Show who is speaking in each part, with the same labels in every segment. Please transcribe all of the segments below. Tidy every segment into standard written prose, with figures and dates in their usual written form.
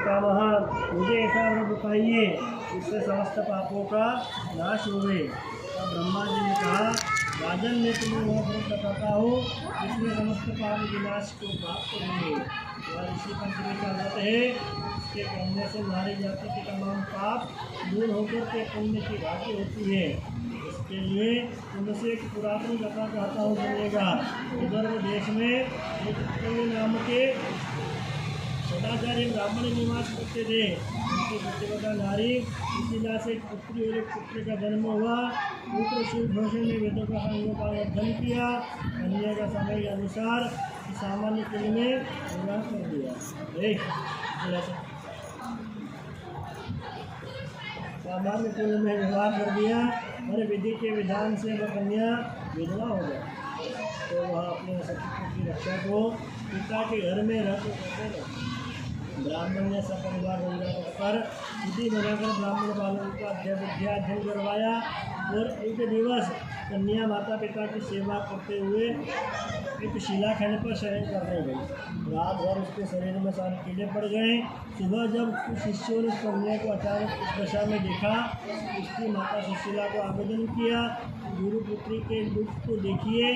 Speaker 1: पितामह, मुझे ऐसा व्रत बताइए जिससे समस्त पापों का नाश होवे। तब ब्रह्मा जी ने कहा, राजन, मैं तुम्हें वह व्रत बताता हूँ जिसमें समस्त पाप विनाश को प्राप्त होंगे। वह ऋषि पंचमी का व्रत है। इसके करने से नारी जाति के तमाम पाप दूर होकर के पुण्य की भागी होती है। इसके लिए तुमसे एक पुरातन कथा कहता हूँ, सुनिएगा। विदर्भ देश में एक नाम के सदाचारी ब्राह्मण निवास करते थे। उनकी प्रतिवता नारी सुशीला से एक पुत्री और एक पुत्र का जन्म हुआ। पुत्र शिवभूषण ने वेदों का संगोपावर्धन किया। कन्या का समय के अनुसार सामान्य कुल में विवाह कर दिया। सामान्य कुल में विवाह कर दिया और विधि के विधान से वह कन्या विधवा हो गई। तो वह अपने सती की रक्षा को पिता के घर में रहकर करते रहे। ब्राह्मण ने सब परिवार पर विधि बनाकर ब्राह्मण बालकों का विद्याध्ययन करवाया और एक दिवस कन्या माता पिता की सेवा करते हुए एक शिलाखंड पर शयन करने गई। रात भर उसके शरीर में सारे कीड़े पड़ गए। सुबह जब कुछ शिष्यों ने कन्या को अचानक इस दशा में देखा, उसकी माता सुशीला को आवेदन किया, गुरुपुत्री के दुख को देखिए।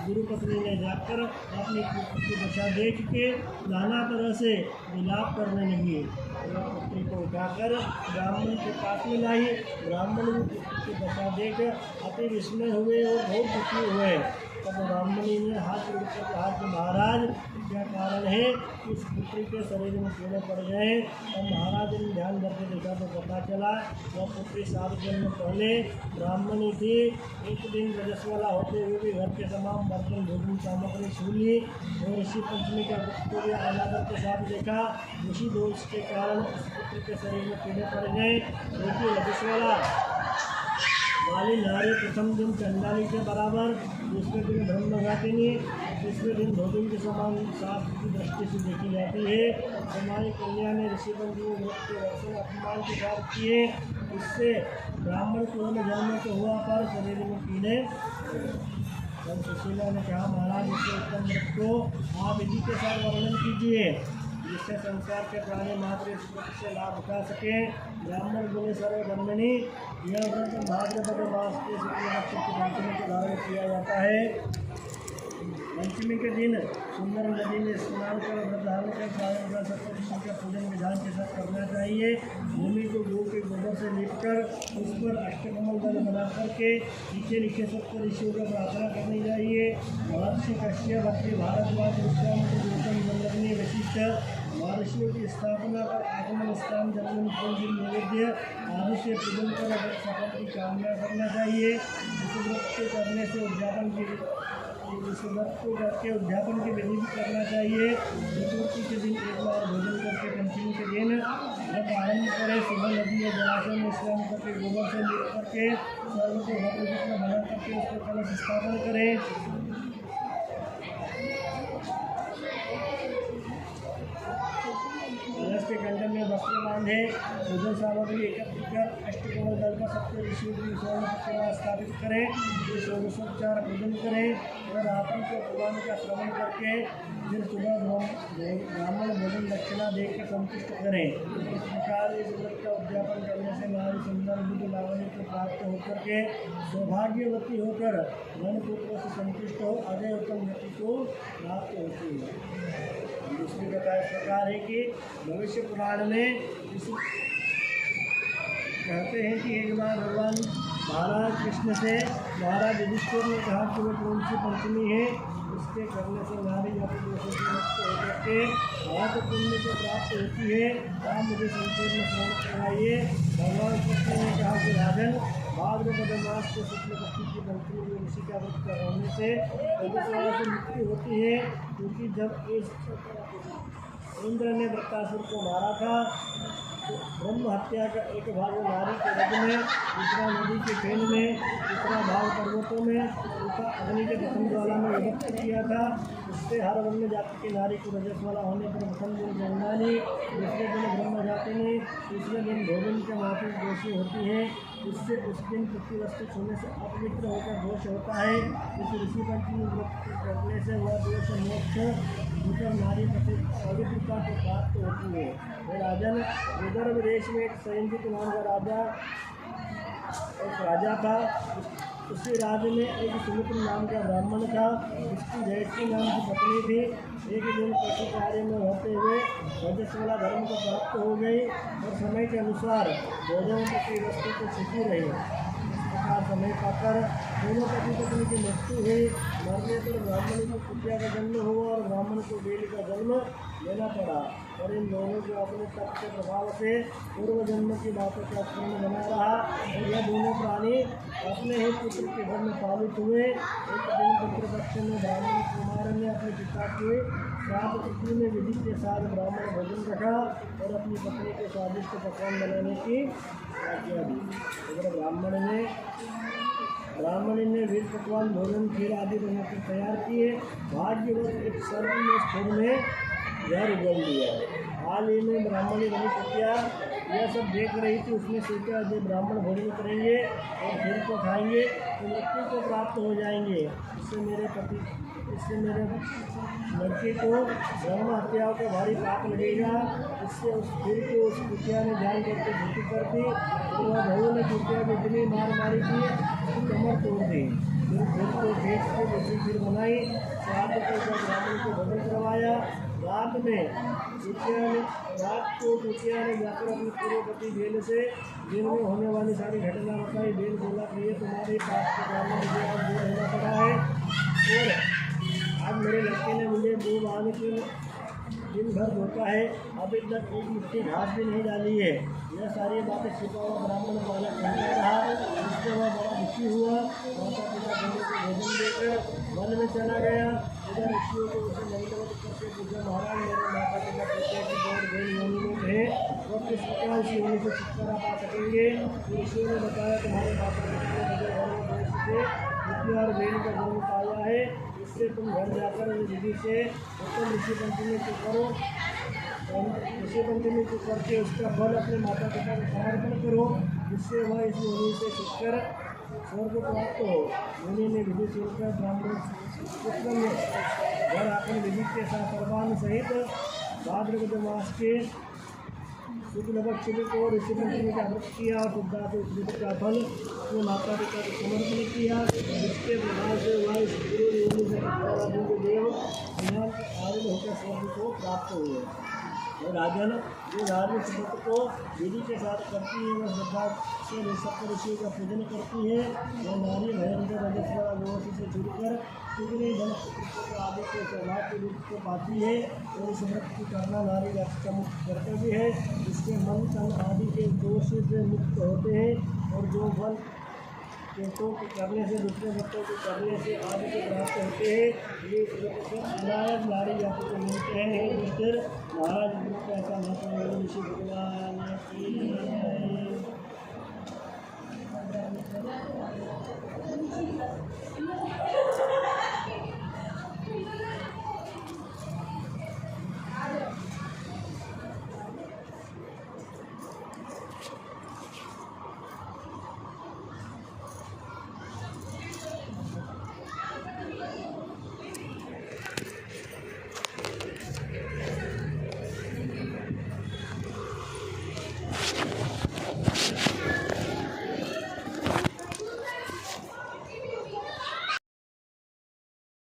Speaker 1: गुरुपत्नी ने जाकर अपनी पुत्री की दशा देख के नाना तरह से विलाप करने लगी। वह पुत्री को उठाकर ब्राह्मण के पास में लाई। ब्राह्मण पुत्री की दशा देख अति विस्मय हुए और बहुत दुखी हुए। तब ब्राह्मणी ने हाथ जोड़कर कहा कि महाराज, क्या कारण है कि इस पुत्री के शरीर में कीड़े पड़ गए। और महाराज ने ध्यान करके देखा तो पता चला वह पुत्री 7 जन्म पहले ब्राह्मणी थी। एक दिन रजस्वला होते हुए भी घर के तमाम बर्तन भोजन सामग्री छू ली और ऋषि पंचमी का पुत्री अनादर के साथ देखा। उसी दोष के कारण उस पुत्री के शरीर में कीड़े पड़ गए। देखिए, रजस्वला वाली नारी प्रथम दिन चंडाली के बराबर, दूसरे दिन ब्रह्मघातिनी, तीसरे दिन धोबिन के समान साफ की दृष्टि से देखी जाती है। हमारी कन्या ने ऋषि पंचमी व्रत के वर्षों अपमान के साथ किए। इससे ब्राह्मण कुल में जन्म तो हुआ पर शरीर में कीड़े। तब सुशीला ने कहा, महाराज, इसके उत्तम व्रत को आप विधि के साथ वर्णन कीजिए जिससे संसार के प्राणी मात्र इस व्रत से लाभ उठा सके। ब्राह्मण बोले, सर्वधर्मिणी, यह व्रत भाद्रपद मास के शुक्ल नक्षत्र की पंचमी के धारण किया जाता है। पंचमी के दिन सुंदर नदी में स्नान कर व्रत धारण कर सायंकाल सप्तऋषि का पूजन विधान के साथ करना चाहिए। भूमि को गौ के गोबर से लीपकर उस पर अष्टकमल दल बना करके नीचे लिखे सप्त ऋषियों का प्रार्थना करनी चाहिए। महर्षि कश्यप, भक्ति भारद्वाज, विश्वामित्र, गौतम, नंदनी, वशिष्ठ महर्षियों की स्थापना पर आगमन स्थान जन्म पूंजी नैवेद्य आदि से पूजन कर सफल की कामना करना चाहिए। इस व्रत के करने से उद्यापन की विधि भी करना चाहिए। चतुर्थी के दिन एक बार भोजन करके पंचमी के दिन व्रत आरंभ करें। सुबह नदी या जलाशय में स्नान करके गोबर से लीप करके सर्व को भव्य बना करके उस पर कलश स्थापन करें। कलश के कंठ में वस्त्र बांधे, पूजन सामग्री एकत्र कर अष्टकोण दल का सप्त ऋषियों की स्वर्ण प्रतिमा स्थापित करें। षोडशोपचार पूजन करें और रात्रि को पुराण का श्रवण करके फिर सुबह ब्राह्मण भोजन दक्षिणा देकर संतुष्ट करें। इस प्रकार इस व्रत का उद्यापन करने से नारी सुंदर बुद्ध लावण्य को प्राप्त होकर के सौभाग्यवती होकर मन पुत्र से संतुष्ट हो अजय उत्तम गति को प्राप्त होती है। दूसरी कथा इस प्रकार है कि भविष्य पुराण में कहते हैं कि एक बार भगवान महाराज कृष्ण से महाराज युधिष्ठिर ने कहा कि वो कौन सी पंचमी है उसके करने से नारी जाति दोषों से मुक्त होकर के बहुत पुण्य को प्राप्त होती है। आप मुझे संपूर्ण श्रवण करवाइए। भगवान कृष्ण ने कहा कि राजन, भाद्रपद मास के शुक्ल पक्ष की पंचमी में ऋषि का व्रत करवाने से रजस्वला से मुक्ति होती है। क्योंकि जब इस इंद्र ने वृत्तासुर को मारा था तो ब्रह्म हत्या का एक भाग नारी के रज में, दूसरा नदी के फेन में, तीसरा भाग पर्वतों में, चौथा अग्नि के प्रथम ज्वाला में विभक्त किया था। इससे हर वर्ण जाति की नारी को रजस्वला होने पर प्रथम दिन जन्मानी, दूसरे दिन ब्रह्म जाति में, तीसरे दिन भोजन के माफी दोषी होती है। इससे उस दिन पृथ्वी वस्तु छूने से अपवित्र होकर दोष होता है। इस ऋषि पंचमी व्रत करने से वह दोष मोक्ष भूतर नारी पवित्रता को प्राप्त होती है। वह राजन विदर्भ देश में एक संयंजित नाम का राजा था। उसी राज्य में एक सुमित्र नाम का ब्राह्मण था। उसकी जयश्री नाम की पत्नी थी। एक दिन पशु कार्य में होते हुए रजस्वला धर्म को प्राप्त हो गई और समय के अनुसार भोजन की वस्तु को छुपी रही। इस समय पाकर दोनों पति पत्नी की मृत्यु हुई। मरने पर ब्राह्मण को कुटिया का जन्म हुआ और ब्राह्मण को बेली का जन्म लेना पड़ा। और इन दोनों को अपने तप के प्रभाव से पूर्व जन्म की बातों का स्मरण बना रहा और यह दोनों प्राणी अपने ही पुत्र के घर में पालित हुए। एक दिन पितृपक्ष में ब्राह्मण कुमार ने अपने पिता के श्राद्ध तिथि में विधि के साथ ब्राह्मण भोजन रखा और अपनी पत्नी को स्वादिष्ट पकवान बनाने की आज्ञा दी। अगर ब्राह्मणी ने वीर पकवान भोजन खीर आदि बनाकर तैयार किए। भाग्यवश एक सर्प ने स्फुर में जहर उगल दिया। हाल ही में ब्राह्मणी बनी सत्या यह सब देख रही थी। उसने सोचा जब ब्राह्मण भोजन करेंगे और खीर को खाएंगे तो मृत्यु को प्राप्त हो जाएंगे। इससे मेरे लड़के को ब्रह्म हत्याओं का भारी पाप लगेगा। इससे उस खीर को उस कुटिया ने जान करके झूठी कर दी और वह बहू ने कुटिया को इतनी मार मारी थी कि कमर तोड़ दी। फिर खीर को बेच के दूसरी खीर बनाई। श्राद्ध को जब ब्राह्मण को भोजन करवाया। रात को कुटिया ने जाकर अपनी पूर्वपति बेल से दिन में होने वाली सारी घटना बताई। बेल बोला कि ये तुम्हारे पाप के कारण मुझे आज दूर होना पड़ा है और आज मेरे लड़के ने मुझे दूध आने के दिन भर धोता है। अभी तक एक मुट्ठी घास भी नहीं डाली है। यह सारी बातें छिपा हुआ ब्राह्मण बालक कहता रहा। इससे वह बड़ा दुखी हुआ। माता पिता दोनों को भोजन देकर वन में चला गया। इधर ऋषियों को उसे दंडवत करके पूछा, महाराज मेरे माता पिता पूछे कि दौड़ बेल योनि में थे और किस प्रकार इस योनि से छुटकारा पा सकेंगे। ऋषियों ने बताया तुम्हारे माता पिता ने मुझे घर में देश से मृत्यु और बेल का जन्म पाया है। इससे तुम घर जाकर इस विधि से उत्तम ऋषि पंचमी को करो। ऋषि पंचमी को करके उसका फल अपने माता पिता को समर्पण करो, जिससे वह इस योनि से छुटकर स्वर्ग प्राप्त हो। योनि ने विधि सुनकर ब्राह्मण पुत्र ने घर आकर विधि के साथ परवान सहित भाद्रपद मास के शुक्ल पक्ष को ऋषि पंचमी का व्रत किया और शुद्धार्थ उस विधि का फल अपने माता पिता को समर्पण किया। जिसके प्रभाव से वह इस पूर्व योनि से देव आदि होकर स्वर्ग को प्राप्त हुए। राजन जो धार्मिक व्रत को विधि के साथ करती है वह श्रद्धा से सप्त ऋषियों का पूजन करती है। वह नारी भयंकर रजस्वला गोवंश से जुड़कर कितने धन आदि के सौभाग्य के रूप को पाती है और इस व्रत को करना नारी का मुख्य कर्तव्य है। जिसके मन तन आदि के दोष से मुक्त होते हैं और जो फल व्रतों को करने से दूसरे व्रतों को करने से आदि के प्राप्त होते हैं। ये अनायत नारी जाति को मिलते हैं। हे मित्र महाराज को ऐसा महत्व ऋषि भगवान की